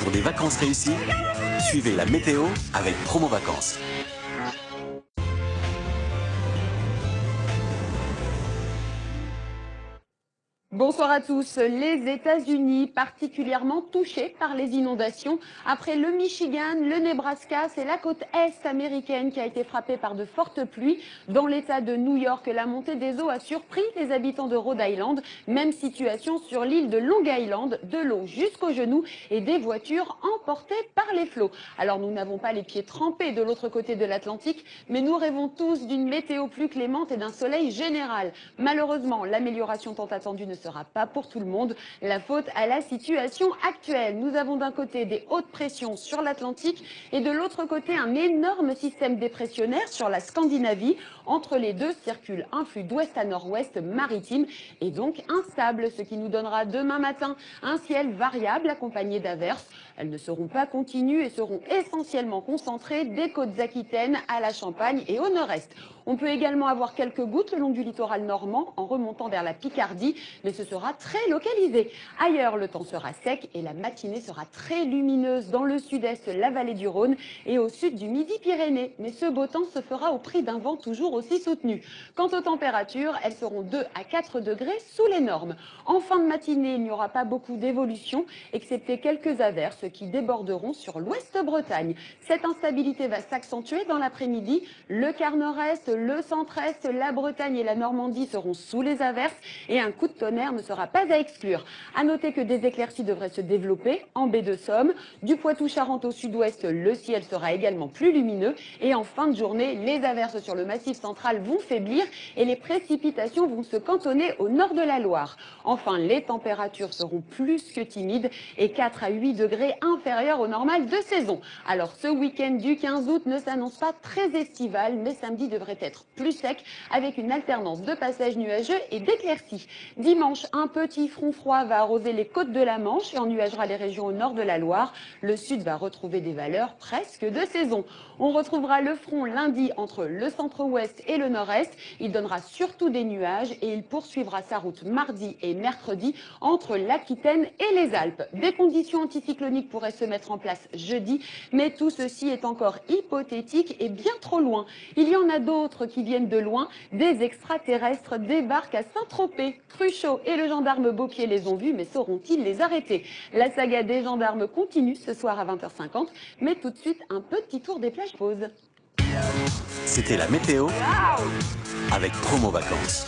Pour des vacances réussies, suivez la météo avec Promo Vacances. Bonsoir à tous. Les États-Unis particulièrement touchés par les inondations. Après le Michigan, le Nebraska, c'est la côte est américaine qui a été frappée par de fortes pluies. Dans l'État de New York, la montée des eaux a surpris les habitants de Rhode Island. Même situation sur l'île de Long Island, de l'eau jusqu'aux genoux et des voitures emportées par les flots. Alors nous n'avons pas les pieds trempés de l'autre côté de l'Atlantique, mais nous rêvons tous d'une météo plus clémente et d'un soleil général. Malheureusement, l'amélioration tant attendue ne sera pas pour tout le monde. La faute à la situation actuelle. Nous avons d'un côté des hautes pressions sur l'Atlantique et de l'autre côté un énorme système dépressionnaire sur la Scandinavie. Entre les deux circule un flux d'ouest à nord-ouest maritime et donc instable, ce qui nous donnera demain matin un ciel variable accompagné d'averses. Elles ne seront pas continues et seront essentiellement concentrées des côtes aquitaines à la Champagne et au nord-est. On peut également avoir quelques gouttes le long du littoral normand en remontant vers la Picardie, mais ce sera très localisé. Ailleurs, le temps sera sec et la matinée sera très lumineuse dans le sud-est, la vallée du Rhône et au sud du Midi-Pyrénées. Mais ce beau temps se fera au prix d'un vent toujours aussi soutenu. Quant aux températures, elles seront 2 à 4 degrés sous les normes. En fin de matinée, il n'y aura pas beaucoup d'évolution, excepté quelques averses qui déborderont sur l'ouest-Bretagne. Cette instabilité va s'accentuer dans l'après-midi. Le quart nord-est, le centre-est, la Bretagne et la Normandie seront sous les averses et un coup de tonnerre ne sera pas à exclure. À noter que des éclaircies devraient se développer en baie de Somme. Du Poitou-Charentes au sud-ouest, le ciel sera également plus lumineux et en fin de journée, les averses sur le massif central vont faiblir et les précipitations vont se cantonner au nord de la Loire. Enfin, les températures seront plus que timides et 4 à 8 degrés inférieurs au normal de saison. Alors ce week-end du 15 août ne s'annonce pas très estival, mais samedi devrait être plus sec avec une alternance de passages nuageux et d'éclaircies. Dimanche, un petit front froid va arroser les côtes de la Manche et ennuagera les régions au nord de la Loire. Le sud va retrouver des valeurs presque de saison. On retrouvera le front lundi entre le centre-ouest et le nord-est. Il donnera surtout des nuages et il poursuivra sa route mardi et mercredi entre l'Aquitaine et les Alpes. Des conditions anticycloniques pourraient se mettre en place jeudi, mais tout ceci est encore hypothétique et bien trop loin. Il y en a d'autres qui viennent de loin. Des extraterrestres débarquent à Saint-Tropez. Cruchot et le gendarme Beaupied les ont vus, mais sauront-ils les arrêter? La saga des gendarmes continue ce soir à 20h50, mais tout de suite un petit tour des plages pauses. C'était la météo avec Promo Vacances.